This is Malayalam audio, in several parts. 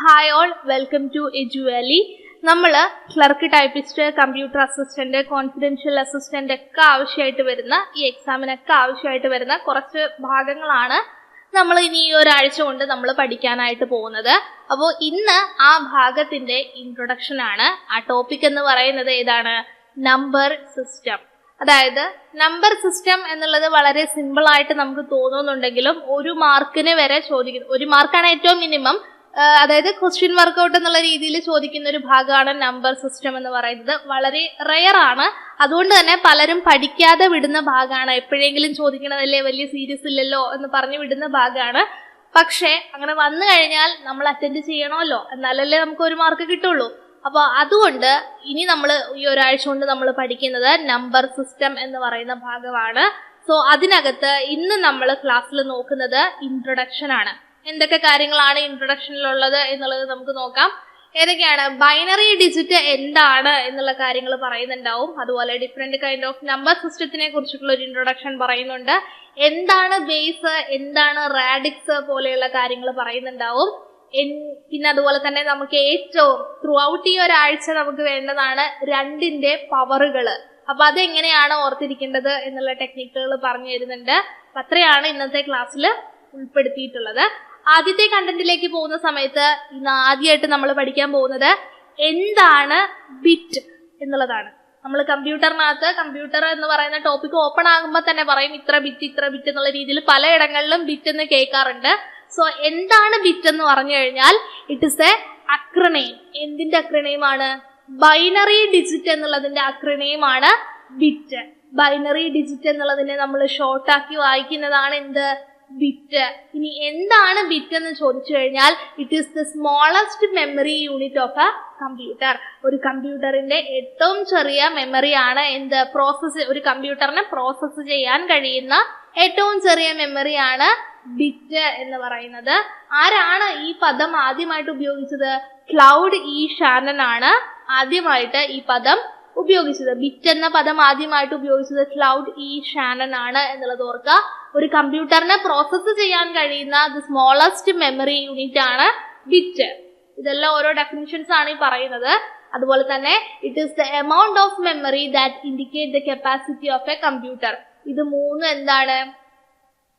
Hi all, welcome to Eduvally. നമ്മൾ clerk, typist, computer assistant, confidential assistant ഒക്കെ ആവശ്യമായിട്ട് വരുന്ന ഈ എക്സാമിനൊക്കെ ആവശ്യമായിട്ട് വരുന്ന കുറച്ച് ഭാഗങ്ങളാണ് നമ്മൾ ഇനി ഈ ഒരാഴ്ച കൊണ്ട് നമ്മൾ പഠിക്കാനായിട്ട് പോകുന്നത്. അപ്പോൾ ഇന്ന് ആ ഭാഗത്തിന്റെ ഇൻട്രൊഡക്ഷൻ ആണ്. ആ ടോപ്പിക് എന്ന് പറയുന്നത് ഏതാണ്? Number system. അതായത് നമ്പർ സിസ്റ്റം എന്നുള്ളത് വളരെ സിമ്പിൾ ആയിട്ട് നമുക്ക് തോന്നുന്നുണ്ടെങ്കിലും ഒരു മാർക്കിന് വരെ ചോദിക്കുന്നു. ഒരു മാർക്കാണ് ഏറ്റവും മിനിമം. അതായത് ക്വസ്റ്റ്യൻ വർക്കൗട്ട് എന്നുള്ള രീതിയിൽ ചോദിക്കുന്ന ഒരു ഭാഗമാണ് നമ്പർ സിസ്റ്റം എന്ന് പറയുന്നത്. വളരെ റെയർ ആണ്. അതുകൊണ്ട് തന്നെ പലരും പഠിക്കാതെ വിടുന്ന ഭാഗമാണ്. എപ്പോഴെങ്കിലും ചോദിക്കണതല്ലേ, വലിയ സീരിയസ് ഇല്ലല്ലോ എന്ന് പറഞ്ഞു വിടുന്ന ഭാഗമാണ്. പക്ഷെ അങ്ങനെ വന്നു കഴിഞ്ഞാൽ നമ്മൾ അറ്റൻഡ് ചെയ്യണമല്ലോ, എന്നാലല്ലേ നമുക്ക് ഒരു മാർക്ക് കിട്ടുള്ളൂ. അപ്പോൾ അതുകൊണ്ട് ഇനി നമ്മൾ ഈ ഒരാഴ്ച കൊണ്ട് നമ്മൾ പഠിക്കുന്നത് നമ്പർ സിസ്റ്റം എന്ന് പറയുന്ന ഭാഗമാണ്. സോ അതിനകത്ത് ഇന്ന് നമ്മൾ ക്ലാസ്സിൽ നോക്കുന്നത് ഇൻട്രൊഡക്ഷൻ ആണ്. എന്തൊക്കെ കാര്യങ്ങളാണ് ഇൻട്രൊഡക്ഷനിലുള്ളത് എന്നുള്ളത് നമുക്ക് നോക്കാം. ഏതൊക്കെയാണ്? ബൈനറി ഡിജിറ്റ് എന്താണ് എന്നുള്ള കാര്യങ്ങൾ പറയുന്നുണ്ടാവും. അതുപോലെ ഡിഫറെന്റ് കൈൻഡ് ഓഫ് നമ്പർ സിസ്റ്റത്തിനെ കുറിച്ചിട്ടുള്ള ഒരു ഇൻട്രൊഡക്ഷൻ പറയുന്നുണ്ട്. എന്താണ് ബേസ്, എന്താണ് റാഡിക്സ് പോലെയുള്ള കാര്യങ്ങൾ പറയുന്നുണ്ടാവും. പിന്നെ അതുപോലെ തന്നെ നമുക്ക് ഏറ്റവും ത്രൂ ഔട്ട് ഈ ഒരാഴ്ച നമുക്ക് വേണ്ടതാണ് രണ്ടിന്റെ പവറുകൾ. അപ്പൊ അതെങ്ങനെയാണ് ഓർത്തിരിക്കേണ്ടത് എന്നുള്ള ടെക്നിക്കുകൾ പറഞ്ഞു തരുന്നുണ്ട്. അപ്പൊ അത്രയാണ് ഇന്നത്തെ ക്ലാസ്സിൽ ഉൾപ്പെടുത്തിയിട്ടുള്ളത്. ആദ്യത്തെ കണ്ടന്റിലേക്ക് പോകുന്ന സമയത്ത് ഇന്ന് ആദ്യമായിട്ട് നമ്മൾ പഠിക്കാൻ പോകുന്നത് എന്താണ് ബിറ്റ് എന്നുള്ളതാണ്. നമ്മൾ കമ്പ്യൂട്ടറിനകത്ത് കമ്പ്യൂട്ടർ എന്ന് പറയുന്ന ടോപ്പിക് ഓപ്പൺ ആകുമ്പോൾ തന്നെ പറയും ഇത്ര ബിറ്റ് എന്നുള്ള രീതിയിൽ പലയിടങ്ങളിലും ബിറ്റ് എന്ന് കേൾക്കാറുണ്ട്. സോ എന്താണ് ബിറ്റ് എന്ന് പറഞ്ഞു കഴിഞ്ഞാൽ ഇറ്റ് ഇസ് എ അക്രനെയിം. എന്തിന്റെ അക്രനെയിമാണ്? ബൈനറി ഡിജിറ്റ് എന്നുള്ളതിന്റെ അക്രനെയിമാണ് ബിറ്റ്. ബൈനറി ഡിജിറ്റ് എന്നുള്ളതിനെ നമ്മൾ ഷോർട്ടാക്കി വായിക്കുന്നതാണ് എന്ത്? ബിറ്റ്. ഇനി എന്താണ് ബിറ്റ് എന്ന് ചോദിച്ചു കഴിഞ്ഞാൽ it is the smallest memory unit of A computer. ഒരു കമ്പ്യൂട്ടറിന്റെ ഏറ്റവും ചെറിയ മെമ്മറിയാണ് എന്ത്? പ്രോസസ്. ഒരു കമ്പ്യൂട്ടറിനെ പ്രോസസ്സ് ചെയ്യാൻ കഴിയുന്ന ഏറ്റവും ചെറിയ മെമ്മറിയാണ് ബിറ്റ് എന്ന് പറയുന്നത്. ആരാണ് ഈ പദം ആദ്യമായിട്ട് ഉപയോഗിച്ചത്? ക്ലൗഡ് ഇ ഷാനൻ ആണ് ആദ്യമായിട്ട് ഈ പദം ഉപയോഗിച്ചത്. ബിറ്റ് എന്ന പദം ആദ്യമായിട്ട് ഉപയോഗിച്ചത് ക്ലൗഡ് ഇ ഷാനൻ ആണ് എന്നുള്ളത് ഓർക്കുക. ഒരു കമ്പ്യൂട്ടറിനെ പ്രോസസ്സ് ചെയ്യാൻ കഴിയുന്ന ദി സ്മോളസ്റ്റ് മെമ്മറി യൂണിറ്റ് ആണ് ബിറ്റ്. ഇതെല്ലാം ഓരോ ഡെഫിനിഷൻസ് ആണ് ഈ പറയുന്നത്. അതുപോലെ തന്നെ it is the amount of memory that indicate the capacity of A computer. ഇത് മൂന്നും എന്താണ്?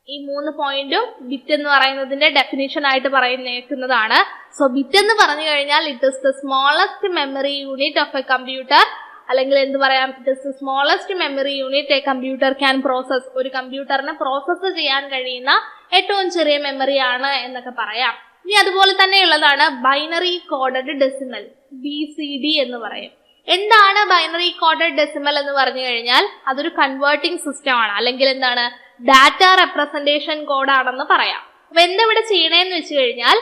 ഈ 3 പോയിന്റും ബിറ്റ് എന്ന് പറയുന്നതിന്റെ ഡെഫിനിഷൻ ആയിട്ട് പറയുന്നതാണ്. സോ ബിറ്റ് എന്ന് പറഞ്ഞു കഴിഞ്ഞാൽ it is the smallest memory unit of A computer, അല്ലെങ്കിൽ എന്ത് പറയാം? It is the smallest memory unit A computer can process. ഒരു കമ്പ്യൂട്ടറിനെ പ്രോസസ്സ് ചെയ്യാൻ കഴിയുന്ന ഏറ്റവും ചെറിയ മെമ്മറിയാണ് എന്നൊക്കെ പറയാം. ഇനി അതുപോലെ തന്നെയുള്ളതാണ് ബൈനറി കോഡഡ് ഡെസിമൽ, BCD എന്ന് പറയും. എന്താണ് ബൈനറി കോഡഡ് ഡെസിമൽ എന്ന് പറഞ്ഞു കഴിഞ്ഞാൽ അതൊരു കൺവേർട്ടിംഗ് സിസ്റ്റം ആണ്, അല്ലെങ്കിൽ എന്താണ്? ഡാറ്റ റെപ്രസെന്റേഷൻ കോഡാണെന്ന് പറയാം. അപ്പൊ എന്താ ഇവിടെ ചെയ്യണേന്ന് വെച്ച് കഴിഞ്ഞാൽ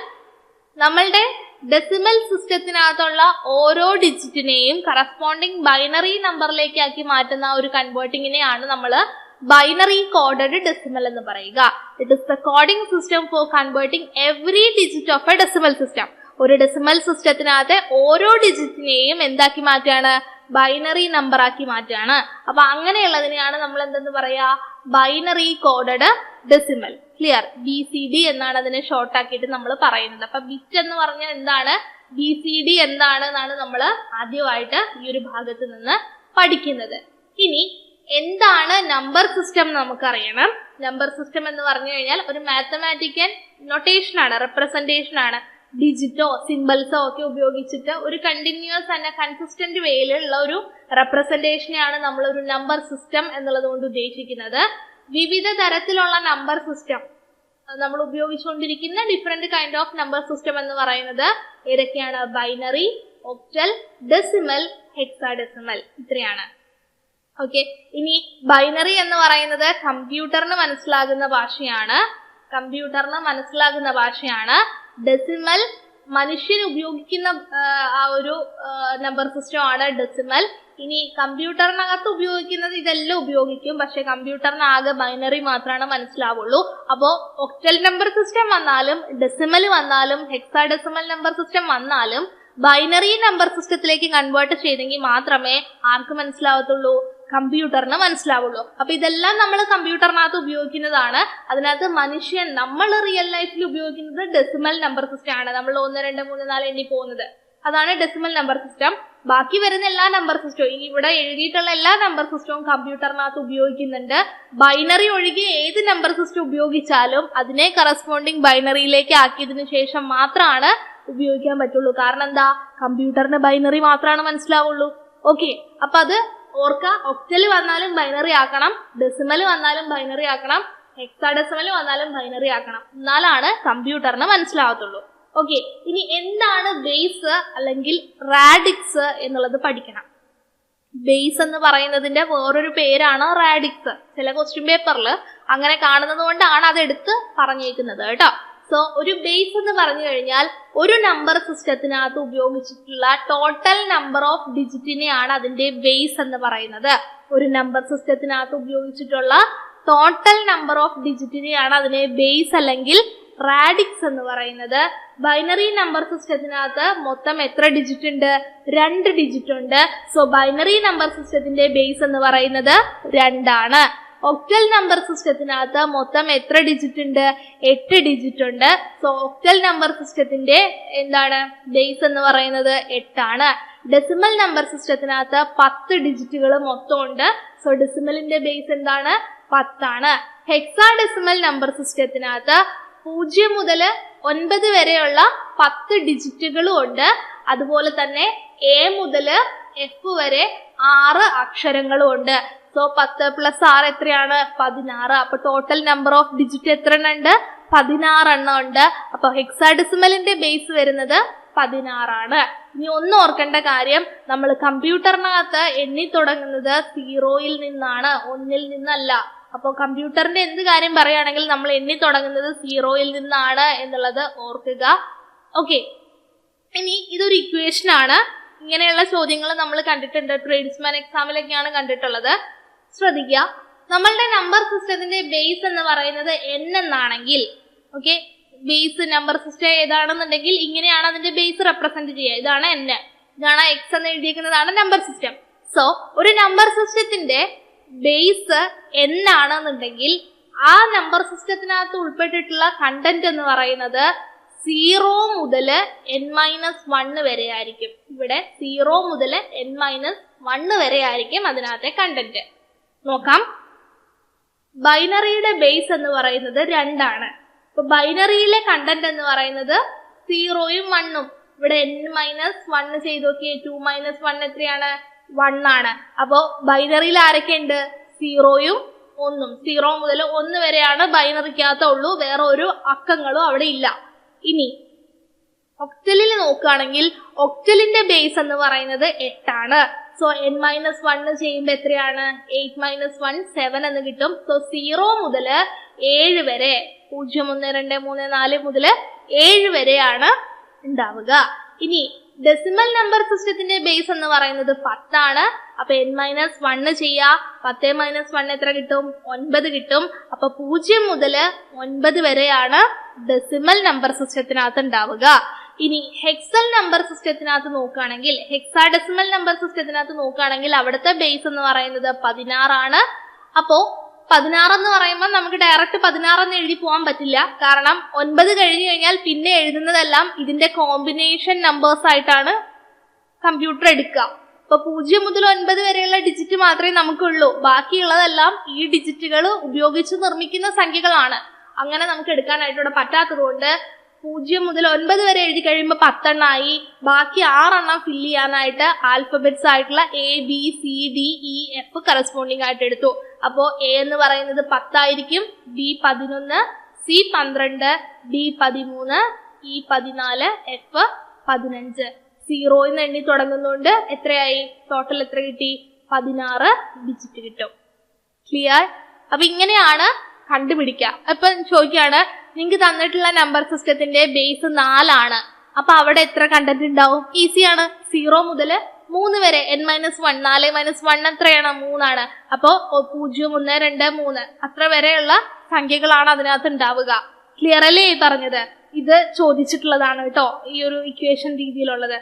നമ്മളുടെ ഡെസിമൽ സിസ്റ്റത്തിനകത്തുള്ള ഓരോ ഡിജിറ്റിനെയും കറസ്പോണ്ടിങ് ബൈനറി നമ്പറിലേക്ക് ആക്കി മാറ്റുന്ന ഒരു കൺവേർട്ടിങ്ങിനെയാണ് നമ്മൾ ബൈനറി കോഡഡ് ഡെസിമൽ എന്ന് പറയുക. It is the coding system for converting every digit of A decimal system. ഒരു ഡെസിമൽ സിസ്റ്റത്തിനകത്തെ ഓരോ ഡിജിറ്റിനെയും എന്താക്കി മാറ്റാണ്? ബൈനറി നമ്പർ ആക്കി മാറ്റാണ്. അപ്പൊ അങ്ങനെയുള്ളതിനെയാണ് നമ്മൾ എന്തെന്ന് പറയാ? Binary coded decimal. Clear? BCD എന്നാണ് അതിനെ ഷോർട്ട് ആക്കിയിട്ട് നമ്മൾ പറയുന്നത്. അപ്പൊ ബിറ്റ് എന്ന് പറഞ്ഞാൽ എന്താണ്, BCD എന്താണ് എന്നാണ് നമ്മൾ ആദ്യമായിട്ട് ഈ ഒരു ഭാഗത്ത് നിന്ന് പഠിക്കുന്നത്. ഇനി എന്താണ് നമ്പർ സിസ്റ്റം നമുക്കറിയണം. നമ്പർ സിസ്റ്റം എന്ന് പറഞ്ഞു കഴിഞ്ഞാൽ ഒരു മാത്തമാറ്റിക്കൽ നൊട്ടേഷൻ ആണ്, റെപ്രസെന്റേഷൻ ആണ്. ഡിജിറ്റോ സിംബൽസോ ഒക്കെ ഉപയോഗിച്ചിട്ട് ഒരു കണ്ടിന്യൂസ് ആൻഡ് കൺസിസ്റ്റന്റ് വേയിലുള്ള ഒരു റെപ്രസെന്റേഷനെയാണ് നമ്മൾ ഒരു നമ്പർ സിസ്റ്റം എന്നുള്ളത് കൊണ്ട് ഉദ്ദേശിക്കുന്നത്. വിവിധ തരത്തിലുള്ള നമ്പർ സിസ്റ്റം നമ്മൾ ഉപയോഗിച്ചുകൊണ്ടിരിക്കുന്ന different kind of number system എന്ന് പറയുന്നത് ഏതൊക്കെയാണ്? Binary, octal, decimal, hexadecimal. ഇത്രയാണ്. ഓക്കെ. ഇനി ബൈനറി എന്ന് പറയുന്നത് കമ്പ്യൂട്ടറിന് മനസ്സിലാകുന്ന ഭാഷയാണ്. ഡെസിമൽ മനുഷ്യൻ ഉപയോഗിക്കുന്ന ആ ഒരു നമ്പർ സിസ്റ്റം ആണ് ഡെസിമൽ. ഇനി കമ്പ്യൂട്ടറിനകത്ത് ഉപയോഗിക്കുന്നത് ഇതെല്ലാം ഉപയോഗിക്കും, പക്ഷെ കമ്പ്യൂട്ടറിന് ആകെ ബൈനറി മാത്രമാണ് മനസ്സിലാവുള്ളൂ. അപ്പോ ഒക്ടൽ നമ്പർ സിസ്റ്റം വന്നാലും ഡെസിമൽ വന്നാലും ഹെക്സാഡെസിമൽ നമ്പർ സിസ്റ്റം വന്നാലും ബൈനറി നമ്പർ സിസ്റ്റത്തിലേക്ക് കൺവേർട്ട് ചെയ്തെങ്കിൽ മാത്രമേ ആർക്ക് മനസ്സിലാവത്തുള്ളൂ? കമ്പ്യൂട്ടറിന് മനസ്സിലാവുള്ളൂ. അപ്പൊ ഇതെല്ലാം നമ്മൾ കമ്പ്യൂട്ടറിനകത്ത് ഉപയോഗിക്കുന്നതാണ്. അതിനകത്ത് മനുഷ്യൻ നമ്മൾ റിയൽ ലൈഫിൽ ഉപയോഗിക്കുന്നത് ഡെസിമൽ നമ്പർ സിസ്റ്റം ആണ്. നമ്മൾ 1 2 3 4 എണ്ണി പോകുന്നത് അതാണ് ഡെസിമൽ നമ്പർ സിസ്റ്റം. ബാക്കി വരുന്ന എല്ലാ നമ്പർ സിസ്റ്റവും ഇനി ഇവിടെ എഴുതിയിട്ടുള്ള എല്ലാ നമ്പർ സിസ്റ്റവും കമ്പ്യൂട്ടറിനകത്ത് ഉപയോഗിക്കുന്നുണ്ട്. ബൈനറി ഒഴികെ ഏത് നമ്പർ സിസ്റ്റം ഉപയോഗിച്ചാലും അതിനെ കറസ്പോണ്ടിങ് ബൈനറിയിലേക്ക് ആക്കിയതിനു ശേഷം മാത്രമാണ് ഉപയോഗിക്കാൻ പറ്റുള്ളൂ. കാരണം എന്താ, കമ്പ്യൂട്ടറിന് ബൈനറി മാത്രമാണ് മനസ്സിലാവുള്ളൂ. ഓക്കെ, അപ്പൊ അത് ഓർക്കുക. ഒക്ടൽ വന്നാലും ബൈനറി ആക്കണം, ഡെസിമൽ വന്നാലും ബൈനറി ആക്കണം, ഹെക്സാഡെസിമൽ വന്നാലും ബൈനറി ആക്കണം, എന്നാലാണ് കമ്പ്യൂട്ടറിന് മനസ്സിലാവത്തുള്ളൂ. ഓക്കെ, ഇനി എന്താണ് ബേസ് അല്ലെങ്കിൽ റാഡിക്സ് എന്നുള്ളത് പഠിക്കണം. ബേസ് എന്ന് പറയുന്നതിന്റെ വേറൊരു പേരാണ് റാഡിക്സ്. ചില ക്വസ്റ്റ്യൻ പേപ്പറിൽ അങ്ങനെ കാണുന്നത് കൊണ്ടാണ് അത് എടുത്ത് പറഞ്ഞേക്കുന്നത് കേട്ടോ. സോ ഒരു ബേസ് എന്ന് പറഞ്ഞു കഴിഞ്ഞാൽ ഒരു നമ്പർ സിസ്റ്റത്തിനകത്ത് ഉപയോഗിച്ചിട്ടുള്ള ടോട്ടൽ നമ്പർ ഓഫ് ഡിജിറ്റിനെയാണ് അതിന്റെ ബേസ് എന്ന് പറയുന്നത്. ഒരു നമ്പർ സിസ്റ്റത്തിനകത്ത് ഉപയോഗിച്ചിട്ടുള്ള ടോട്ടൽ നമ്പർ ഓഫ് ഡിജിറ്റിനെയാണ് അതിനെ ബേസ് അല്ലെങ്കിൽ റാഡിക്സ് എന്ന് പറയുന്നത്. ബൈനറി നമ്പർ സിസ്റ്റത്തിനകത്ത് മൊത്തം എത്ര ഡിജിറ്റ് ഉണ്ട്? 2 ഡിജിറ്റ് ഉണ്ട്. സോ ബൈനറി നമ്പർ സിസ്റ്റത്തിന്റെ ബേസ് എന്ന് പറയുന്നത് 2 ആണ്. ഒക്ടൽ നമ്പർ സിസ്റ്റത്തിനകത്ത് മൊത്തം എത്ര ഡിജിറ്റ് ഉണ്ട്? 8 ഡിജിറ്റ് ഉണ്ട്. സോ ഒക്ടൽ നമ്പർ സിസ്റ്റത്തിന്റെ എന്താണ് ബേസ് എന്ന് പറയുന്നത് 8 ആണ്. ഡെസിമൽ നമ്പർ സിസ്റ്റത്തിനകത്ത് 10 ഡിജിറ്റുകൾ മൊത്തം ഉണ്ട്. സോ ഡെസിമലിന്റെ ബേസ് എന്താണ്? 10 ആണ്. ഹെക്സാഡെസിമൽ നമ്പർ സിസ്റ്റത്തിനകത്ത് 0 മുതൽ 9 വരെയുള്ള 10 ഡിജിറ്റുകളും ഉണ്ട്. അതുപോലെ തന്നെ A മുതൽ F വരെ 6 അക്ഷരങ്ങളും ഉണ്ട്. സോ 10 + 6 എത്രയാണ്? 16. അപ്പൊ ടോട്ടൽ നമ്പർ ഓഫ് ഡിജിറ്റ് എത്ര എണ്ണം ഉണ്ട്? 16 എണ്ണം ഉണ്ട്. അപ്പൊ ഹെക്സാഡെസിമലിന്റെ ബേസ് വരുന്നത് 16 ആണ്. ഇനി ഒന്ന് ഓർക്കേണ്ട കാര്യം, നമ്മൾ കമ്പ്യൂട്ടറിനകത്ത് എണ്ണി തുടങ്ങുന്നത് 0-ൽ നിന്നാണ്, 1-ൽ നിന്നല്ല. അപ്പോൾ കമ്പ്യൂട്ടറിന്റെ എന്ത് കാര്യം പറയുകയാണെങ്കിൽ നമ്മൾ എണ്ണി തുടങ്ങുന്നത് 0-ൽ നിന്നാണ് എന്നുള്ളത് ഓർക്കുക. ഓക്കെ, ഇനി ഇതൊരു ഇക്വേഷൻ ആണ്. ഇങ്ങനെയുള്ള ചോദ്യങ്ങൾ നമ്മൾ കണ്ടിട്ടുണ്ട്, ട്രേഡ്സ്മാൻ എക്സാമിലൊക്കെയാണ് കണ്ടിട്ടുള്ളത്. ശ്രദ്ധിക്കുക, നമ്മളുടെ നമ്പർ സിസ്റ്റത്തിന്റെ ബേസ് എന്ന് പറയുന്നത് n എന്നാണെങ്കിൽ, ഓക്കെ, ബേസ് നമ്പർ സിസ്റ്റം ഏതാണെന്നുണ്ടെങ്കിൽ ഇങ്ങനെയാണ് അതിന്റെ ബേസ് റെപ്രസെന്റ് ചെയ്യുക. ഇതാണ് n, ഇതാണ് x എന്ന് എഴുതിയിരിക്കുന്നതാണ് നമ്പർ സിസ്റ്റം. സോ ഒരു നമ്പർ സിസ്റ്റത്തിന്റെ ബേസ് n ആണെന്നുണ്ടെങ്കിൽ ആ നമ്പർ സിസ്റ്റത്തിനകത്ത് ഉൾപ്പെട്ടിട്ടുള്ള കണ്ടന്റ് എന്ന് പറയുന്നത് 0 മുതൽ n-1 വരെ ആയിരിക്കും. ഇവിടെ 0 മുതൽ n-1 വരെ ആയിരിക്കും അതിനകത്തെ കണ്ടന്റ്. നോക്കാം, ബൈനറിയുടെ ബേസ് എന്ന് പറയുന്നത് 2 ആണ്. അപ്പൊ ബൈനറിയിലെ കണ്ടന്റ് എന്ന് പറയുന്നത് 0-ഉം 1-ഉം. ഇവിടെ n-1 ചെയ്ത് നോക്കിയേ, 2-1 എത്രയാണ്? 1 ആണ്. അപ്പോ ബൈനറിയിൽ ആരൊക്കെ ഉണ്ട്? 0-ഉം 1-ഉം. 0 മുതൽ 1 വരെയാണ് ബൈനറിക്കകത്തുള്ളൂ, വേറെ ഒരു അക്കങ്ങളും അവിടെ ഇല്ല. ഇനി ഒക്ടലിൽ നോക്കുകയാണെങ്കിൽ ഒക്ടലിന്റെ ബേസ് എന്ന് പറയുന്നത് 8 ആണ്. സോ n-1 ചെയ്യുമ്പോൾ എത്രയാണ്? 8-1 7 എന്ന് കിട്ടും. സോ 0 മുതൽ 7 വരെ, 0 1 2 3 4 മുതൽ 7 വരെയാണ് ഉണ്ടാവുക. ഇനി ഡെസിമൽ നമ്പർ സിസ്റ്റത്തിന്റെ ബേസ് എന്ന് പറയുന്നത് 10 ആണ്. അപ്പൊ n-1 ചെയ്യാ, 10-1 എത്ര കിട്ടും? 9 കിട്ടും. അപ്പൊ 0 മുതൽ 9 വരെയാണ് ഡെസിമൽ നമ്പർ സിസ്റ്റത്തിനകത്ത് ഉണ്ടാവുക. ഇനി ഹെക്സൽ നമ്പർ സിസ്റ്റത്തിനകത്ത് നോക്കുകയാണെങ്കിൽ, ഹെക്സാഡെസിമൽ നമ്പർ സിസ്റ്റത്തിനകത്ത് നോക്കുകയാണെങ്കിൽ അവിടുത്തെ ബേസ് എന്ന് പറയുന്നത് 16 ആണ്. അപ്പോ 16 എന്ന് പറയുമ്പോൾ നമുക്ക് ഡയറക്റ്റ് 16 എന്ന് എഴുതി പോകാൻ പറ്റില്ല. കാരണം 9 കഴിഞ്ഞു കഴിഞ്ഞാൽ പിന്നെ എഴുതുന്നതെല്ലാം ഇതിന്റെ കോമ്പിനേഷൻ നമ്പേഴ്സ് ആയിട്ടാണ് കമ്പ്യൂട്ടർ എടുക്കുക. അപ്പൊ 0 മുതൽ 9 വരെയുള്ള ഡിജിറ്റ് മാത്രമേ നമുക്കുള്ളൂ. ബാക്കിയുള്ളതെല്ലാം ഈ ഡിജിറ്റുകൾ ഉപയോഗിച്ച് നിർമ്മിക്കുന്ന സംഖ്യകളാണ്. അങ്ങനെ നമുക്ക് എടുക്കാനായിട്ട് ഇവിടെ പറ്റാത്തത് കൊണ്ട് 0 മുതൽ 9 വരെ എഴുതി കഴിയുമ്പോൾ 10 എണ്ണമായി. ബാക്കി 6 എണ്ണം ഫില്ല് ചെയ്യാനായിട്ട് ആൽഫബറ്റ്സ് ആയിട്ടുള്ള ABCDEF കറസ്പോണ്ടിങ് ആയിട്ട് എടുത്തു. അപ്പോ A എന്ന് പറയുന്നത് 10 ആയിരിക്കും, B 11, C 12, D 13, E 14, F 15. 0 എണ്ണി തുടങ്ങുന്നതുകൊണ്ട് എത്രയായി? ടോട്ടൽ എത്ര കിട്ടി? 16 ഡിജിറ്റ് കിട്ടും. ക്ലിയർ? അപ്പൊ ഇങ്ങനെയാണ് കണ്ടുപിടിക്കുക. അപ്പൊ ചോദിക്കുകയാണ്, നിങ്ങൾക്ക് തന്നിട്ടുള്ള നമ്പർ സിസ്റ്റത്തിന്റെ ബേസ് 4 ആണ്. അപ്പൊ അവിടെ എത്ര കണ്ടന്റ് ഉണ്ടാവും? ഈസിയാണ്. 0 മുതൽ 3 വരെ n-1, 4-1 എത്രയാണ്? 3 ആണ്. അപ്പോ 0 1 2 3 അത്ര വരെയുള്ള സംഖ്യകളാണ് അതിനകത്ത് ഉണ്ടാവുക. ക്ലിയർ അല്ലേ ഈ പറഞ്ഞത്? ഇത് ചോദിച്ചിട്ടുള്ളതാണ് കേട്ടോ, ഈ ഒരു ഇക്വേഷൻ രീതിയിലുള്ളത്.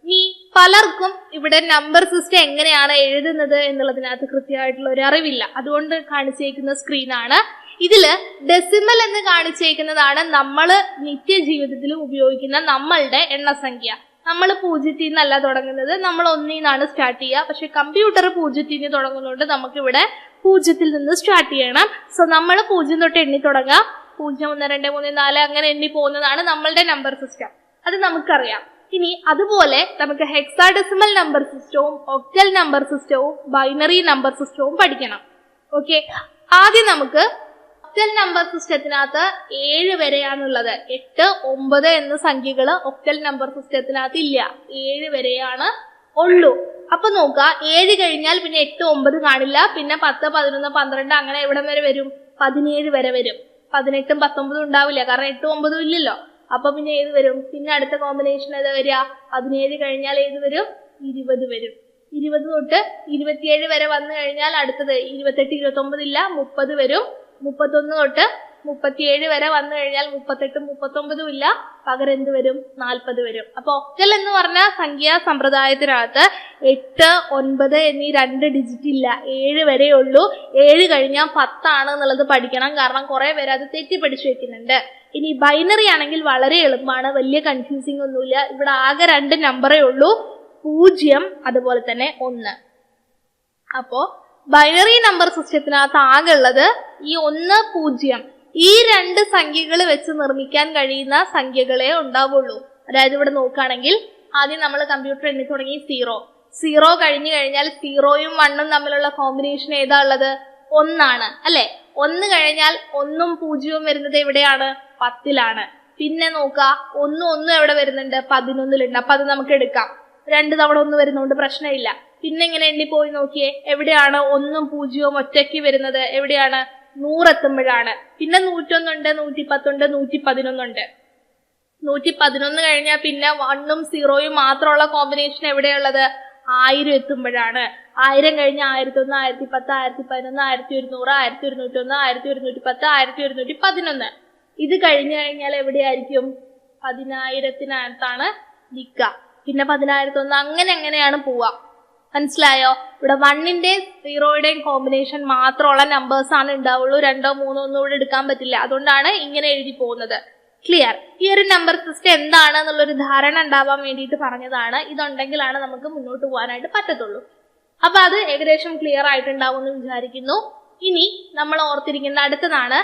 ഇനി പലർക്കും ഇവിടെ നമ്പർ സിസ്റ്റം എങ്ങനെയാണ് എഴുതുന്നത് എന്നുള്ളതിനകത്ത് കൃത്യമായിട്ടുള്ള ഒരു അറിവില്ല. അതുകൊണ്ട് കാണിച്ചേക്കുന്ന സ്ക്രീനാണ്. ഇതില് ഡെസിമൽ എന്ന് കാണിച്ചേക്കുന്നതാണ് നമ്മൾ നിത്യജീവിതത്തിൽ ഉപയോഗിക്കുന്ന നമ്മളുടെ എണ്ണസംഖ്യ. നമ്മൾ 0 നിന്നല്ല തുടങ്ങുന്നത്, നമ്മൾ 1 നിന്നാണ് സ്റ്റാർട്ട് ചെയ്യുക. പക്ഷെ കമ്പ്യൂട്ടർ 0 നിന്ന് തുടങ്ങുന്നതുകൊണ്ട് നമുക്ക് ഇവിടെ 0 നിന്ന് സ്റ്റാർട്ട് ചെയ്യണം. സോ നമ്മൾ 0 തൊട്ട് എണ്ണി തുടങ്ങാം. 0, 1, 2, 3, 4 അങ്ങനെ എണ്ണി പോകുന്നതാണ് നമ്മളുടെ നമ്പർ സിസ്റ്റം. അത് നമുക്കറിയാം. ഇനി അതുപോലെ നമുക്ക് ഹെക്സാഡെസിമൽ നമ്പർ സിസ്റ്റവും ഒക്ടൽ നമ്പർ സിസ്റ്റവും ബൈനറി നമ്പർ സിസ്റ്റവും പഠിക്കണം. ഓക്കെ, ആദ്യം നമുക്ക് ഒക്ടൽ നമ്പർ സിസ്റ്റത്തിനകത്ത് 7 വരെയാണുള്ളത്. 8, 9 എന്ന സംഖ്യകള് ഒക്ടൽ നമ്പർ സിസ്റ്റത്തിനകത്ത് ഇല്ല, 7 വരെയാണ് ഉള്ളൂ. അപ്പൊ നോക്കുക, 7 കഴിഞ്ഞാൽ പിന്നെ 8, 9 കാണില്ല. പിന്നെ 10, 11, 12 അങ്ങനെ എവിടെ വരെ വരും? 17 വരെ വരും. 18, 19 ഉണ്ടാവില്ല, കാരണം 8, 9 ഇല്ലല്ലോ. അപ്പൊ പിന്നെ ഏത് വരും? പിന്നെ അടുത്ത കോമ്പിനേഷൻ ഏതാ വരിക? 17 കഴിഞ്ഞാൽ ഏത് വരും? 20 വരും. 20 തൊട്ട് 27 വരെ വന്നു കഴിഞ്ഞാൽ അടുത്തത് 28, 29 ഇല്ല, 30 വരും. 31 തൊട്ട് 37 വരെ വന്നു കഴിഞ്ഞാൽ 38, 39 ഇല്ല, പകരം എന്ത് വരും? 40 വരും. അപ്പൊ ഒക്ടൽ എന്ന് പറഞ്ഞ സംഖ്യാ സമ്പ്രദായത്തിനകത്ത് 8, 9 എന്നീ 2 ഡിജിറ്റ് ഇല്ല, 7 വരെ ഉള്ളൂ. 7 കഴിഞ്ഞാൽ 10 ആണ് എന്നുള്ളത് പഠിക്കണം, കാരണം കുറെ പേര് അത് തെറ്റി പഠിച്ചു വെക്കുന്നുണ്ട്. ഇനി ബൈനറി ആണെങ്കിൽ വളരെ എളുപ്പമാണ്, വലിയ കൺഫ്യൂസിംഗ് ഒന്നുമില്ല. ഇവിടെ ആകെ 2 നമ്പറേ ഉള്ളൂ, 0 അതുപോലെ തന്നെ 1. അപ്പോ ബൈനറി നമ്പർ സിസ്റ്റത്തിനകത്ത് ആകെ ഉള്ളത് ഈ 1, 0 ഈ 2 സംഖ്യകൾ വെച്ച് നിർമ്മിക്കാൻ കഴിയുന്ന സംഖ്യകളെ ഉണ്ടാവുള്ളൂ. അതായത് ഇവിടെ നോക്കുകയാണെങ്കിൽ ആദ്യം നമ്മൾ കമ്പ്യൂട്ടർ എണ്ണി തുടങ്ങി 0 കഴിഞ്ഞു കഴിഞ്ഞാൽ 0യും 1ഉം തമ്മിലുള്ള കോമ്പിനേഷൻ ഏതാ ഉള്ളത്? 1 ആണ് അല്ലെ? 1 കഴിഞ്ഞാൽ 1ഉം 0ഉം വരുന്നത് എവിടെയാണ്? 10ലാണ്. പിന്നെ നോക്കുക, 1, 1 എവിടെ വരുന്നുണ്ട്? 11ലുണ്ട്. അപ്പൊ അത് നമുക്ക് എടുക്കാം. 2 തവണ 1 വരുന്നോണ്ട് പ്രശ്നമില്ല. പിന്നെ ഇങ്ങനെ എണ്ണി പോയി നോക്കിയേ, എവിടെയാണ് 1ഉം 0ഉം ഒറ്റയ്ക്ക് വരുന്നത്? എവിടെയാണ്? 100 എത്തുമ്പോഴാണ്. പിന്നെ 101 ഉണ്ട്, 110 ഉണ്ട്, 111 ഉണ്ട്. 111 കഴിഞ്ഞാൽ പിന്നെ 1ഉം 0യും മാത്രമുള്ള കോമ്പിനേഷൻ എവിടെയുള്ളത്? 1000 എത്തുമ്പോഴാണ്. 1000 കഴിഞ്ഞാൽ 1001, 1010, 1011, 1100, 1101, 1110, 1111. ഇത് കഴിഞ്ഞു കഴിഞ്ഞാൽ എവിടെയായിരിക്കും? 10,000-ത്തിനകത്താണ് നിൽക്കുക. പിന്നെ 10,001 അങ്ങനെയാണ് പോവുക. മനസ്സിലായോ? ഇവിടെ 1ന്റെയും 0യുടെയും കോമ്പിനേഷൻ മാത്രമുള്ള നമ്പേഴ്സ് ആണ് ഉണ്ടാവുള്ളൂ. 2, 3 ഒന്നും ഇവിടെ എടുക്കാൻ പറ്റില്ല. അതുകൊണ്ടാണ് ഇങ്ങനെ എഴുതി പോകുന്നത്. ക്ലിയർ? ഈ ഒരു നമ്പർ സിസ്റ്റം എന്താണ് എന്നുള്ളൊരു ധാരണ ഉണ്ടാവാൻ വേണ്ടിയിട്ട് പറഞ്ഞതാണ്. ഇതുണ്ടെങ്കിലാണ് നമുക്ക് മുന്നോട്ട് പോകാനായിട്ട് പറ്റത്തുള്ളൂ. അപ്പൊ അത് ഏകദേശം ക്ലിയർ ആയിട്ടുണ്ടാവും എന്ന് വിചാരിക്കുന്നു. ഇനി നമ്മൾ ഓർത്തിരിക്കുന്ന അടുത്തതാണ്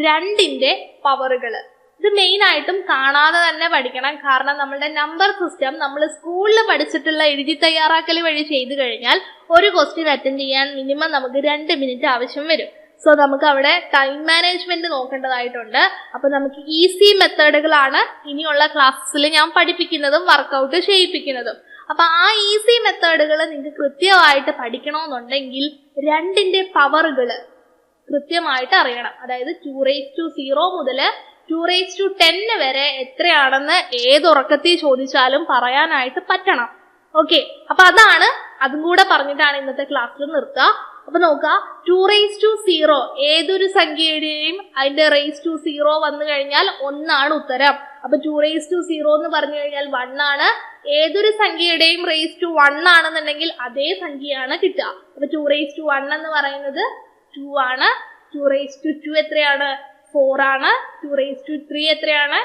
2ന്റെ പവറുകള്. ഇത് മെയിൻ ആയിട്ടും കാണാതെ തന്നെ പഠിക്കണം, കാരണം നമ്മളുടെ നമ്പർ സിസ്റ്റം നമ്മൾ സ്കൂളിൽ പഠിച്ചിട്ടുള്ള എഴുതി തയ്യാറാക്കൽ വഴി ചെയ്തു കഴിഞ്ഞാൽ ഒരു ക്വസ്റ്റ്യൻ അറ്റൻഡ് ചെയ്യാൻ മിനിമം നമുക്ക് 2 മിനിറ്റ് ആവശ്യം വരും. സോ നമുക്ക് അവിടെ ടൈം മാനേജ്മെന്റ് നോക്കേണ്ടതായിട്ടുണ്ട്. അപ്പൊ നമുക്ക് ഈസി മെത്തേഡുകളാണ് ഇനിയുള്ള ക്ലാസ്സിൽ ഞാൻ പഠിപ്പിക്കുന്നതും വർക്കൗട്ട് ചെയ്യിപ്പിക്കുന്നതും. അപ്പൊ ആ ഈസി മെത്തേഡുകൾ നിങ്ങൾക്ക് കൃത്യമായിട്ട് പഠിക്കണമെന്നുണ്ടെങ്കിൽ 2ന്റെ പവറുകൾ കൃത്യമായിട്ട് അറിയണം. അതായത് 2⁻0 മുതൽ 2⁻10 വരെ എത്രയാണെന്ന് ഏതുറക്കത്തിൽ ചോദിച്ചാലും പറയാനായിട്ട് പറ്റണം. ഓക്കെ, അപ്പൊ അതും കൂടെ പറഞ്ഞിട്ടാണ് ഇന്നത്തെ ക്ലാസ്സിൽ നിർത്തുക. അപ്പൊ നോക്കുക, 2⁻0 ഏതൊരു സംഖ്യയുടെയും അതിന്റെ ⁻0 വന്നു കഴിഞ്ഞാൽ 1 ആണ് ഉത്തരം. അപ്പൊ 2⁻0 എന്ന് പറഞ്ഞു കഴിഞ്ഞാൽ 1 ആണ്. ഏതൊരു സംഖ്യയുടെയും ⁻1 ആണെന്നുണ്ടെങ്കിൽ അതേ സംഖ്യയാണ് കിട്ടുക. അപ്പൊ 2⁻1 എന്ന് പറയുന്നത് 2 ആണ്. 2⁻2 എത്രയാണ്? 4 ആണ്. 2⁻3 എത്രയാണ്?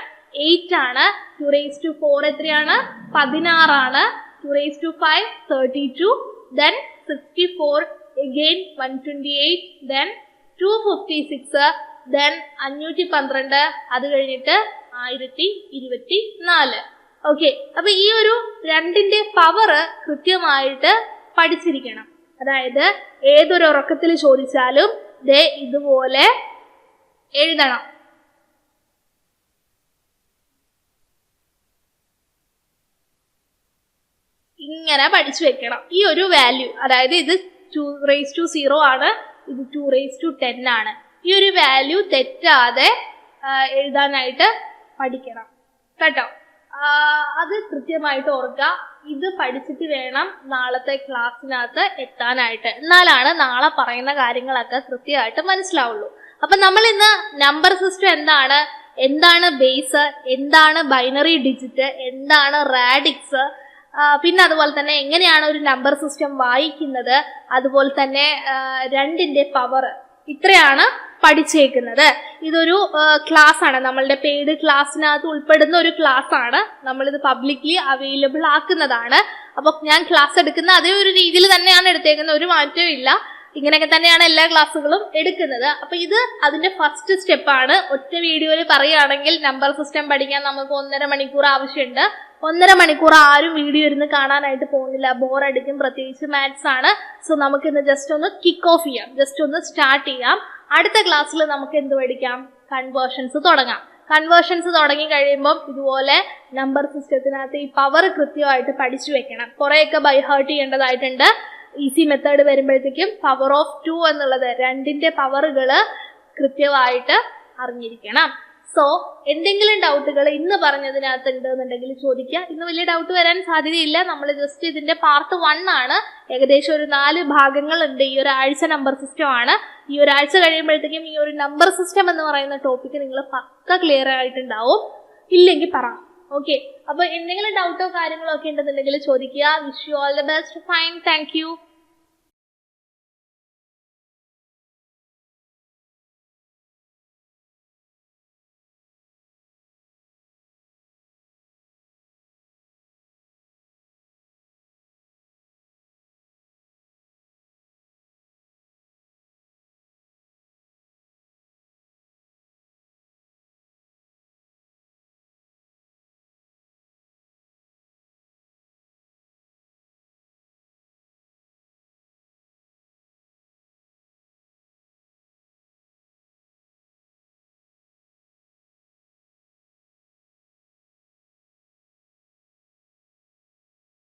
8 ആണ്. 2⁻4 എത്രയാണ്? 16 ആണ്. 2⁻5 32, then 64, again 128, then 256, then 512, അത് കഴിഞ്ഞിട്ട് 1024. ഓക്കെ, അപ്പൊ ഈ ഒരു 2ന്റെ പവർ കൃത്യമായിട്ട് പഠിച്ചിരിക്കണം. അതായത് ഏതൊരു ഉറക്കത്തിൽ ചോദിച്ചാലും ദേ ഇതുപോലെ എഴുതണം. ഇങ്ങനെ പഠിച്ചു വെക്കണം ഈ ഒരു വാല്യൂ. അതായത് ഇത് 2⁻0 ആണ്, ഇത് 2⁻10 ആണ്. ഈ ഒരു വാല്യൂ തെറ്റാതെ എഴുതാനായിട്ട് പഠിക്കണം കേട്ടോ. അത് കൃത്യമായിട്ട് ഓർക്കുക. ഇത് പഠിച്ചിട്ട് വേണം നാളത്തെ ക്ലാസ്സിനകത്ത് എത്താനായിട്ട്. എന്നാലാണ് നാളെ പറയുന്ന കാര്യങ്ങളൊക്കെ കൃത്യമായിട്ട് മനസ്സിലാവുള്ളൂ. അപ്പൊ നമ്മൾ ഇന്ന് നമ്പർ സിസ്റ്റം എന്താണ് ബേസ്, എന്താണ് ബൈനറി ഡിജിറ്റ്, എന്താണ് റാഡിക്സ്, പിന്നെ അതുപോലെ തന്നെ എങ്ങനെയാണ് ഒരു നമ്പർ സിസ്റ്റം വായിക്കുന്നത്, അതുപോലെ തന്നെ 2ന്റെ പവർ, ഇത്രയാണ് പഠിച്ചേക്കുന്നത്. ഇതൊരു ക്ലാസ് ആണ്, നമ്മളുടെ പെയ്ഡ് ക്ലാസ്സിനകത്ത് ഉൾപ്പെടുന്ന ഒരു ക്ലാസ് ആണ്. നമ്മളിത് പബ്ലിക്ലി അവൈലബിൾ ആക്കുന്നതാണ്. അപ്പൊ ഞാൻ ക്ലാസ് എടുക്കുന്ന അതേ ഒരു രീതിയിൽ തന്നെയാണ് എടുത്തേക്കുന്നത്, ഒരു മാറ്റവും ഇല്ല. ഇങ്ങനെയൊക്കെ തന്നെയാണ് എല്ലാ ക്ലാസ്സുകളും എടുക്കുന്നത്. അപ്പൊ ഇത് അതിന്റെ ഫസ്റ്റ് സ്റ്റെപ്പാണ്. ഒറ്റ വീഡിയോയിൽ പറയുകയാണെങ്കിൽ നമ്പർ സിസ്റ്റം പഠിക്കാൻ നമുക്ക് 1.5 മണിക്കൂർ ആവശ്യമുണ്ട്. 1.5 മണിക്കൂർ ആരും വീഡിയോ ഇരുന്ന് കാണാനായിട്ട് പോകുന്നില്ല, ബോറടിക്കും, പ്രത്യേകിച്ച് മാത്സ് ആണ്. സോ നമുക്ക് ഇന്ന് ജസ്റ്റ് ഒന്ന് കിക്ക് ഓഫ് ചെയ്യാം, ജസ്റ്റ് ഒന്ന് സ്റ്റാർട്ട് ചെയ്യാം. അടുത്ത ക്ലാസ്സിൽ നമുക്ക് എന്ത് പഠിക്കാം? കൺവേർഷൻസ് തുടങ്ങാം. കൺവേർഷൻസ് തുടങ്ങി കഴിയുമ്പോൾ ഇതുപോലെ നമ്പർ സിസ്റ്റത്തിനകത്ത് ഈ പവർ കൃത്യമായിട്ട് പഠിച്ചു വെക്കണം. കുറെയൊക്കെ ബൈ ഹാർട്ട് ചെയ്യേണ്ടതായിട്ടുണ്ട്. ഈസി മെത്തേഡ് വരുമ്പോഴത്തേക്കും പവർ ഓഫ് 2 എന്നുള്ളത് 2ന്റെ പവറുകൾ കൃത്യമായിട്ട് അറിഞ്ഞിരിക്കണം. സോ എന്തെങ്കിലും ഡൗട്ടുകൾ ഇന്ന് പറഞ്ഞതിനകത്ത് ഉണ്ടെന്നുണ്ടെങ്കിൽ ചോദിക്കുക. ഇന്ന് വലിയ ഡൗട്ട് വരാൻ സാധ്യതയില്ല. നമ്മൾ ജസ്റ്റ് ഇതിന്റെ പാർട്ട് 1 ആണ്. ഏകദേശം ഒരു 4 ഭാഗങ്ങളുണ്ട്. ഈ ഒരാഴ്ച നമ്പർ സിസ്റ്റം ആണ്. ഈ ഒരാഴ്ച കഴിയുമ്പോഴത്തേക്കും ഈ ഒരു നമ്പർ സിസ്റ്റം എന്ന് പറയുന്ന ടോപ്പിക്ക് നിങ്ങൾ പക്ക ക്ലിയർ ആയിട്ടുണ്ടാവും. ഇല്ലെങ്കിൽ പറ. ഓക്കെ, അപ്പൊ എന്തെങ്കിലും ഡൗട്ടോ കാര്യങ്ങളോ ഒക്കെ ഉണ്ടെന്നുണ്ടെങ്കിൽ ചോദിക്കുക. Wish you all the best. Fine, thank you.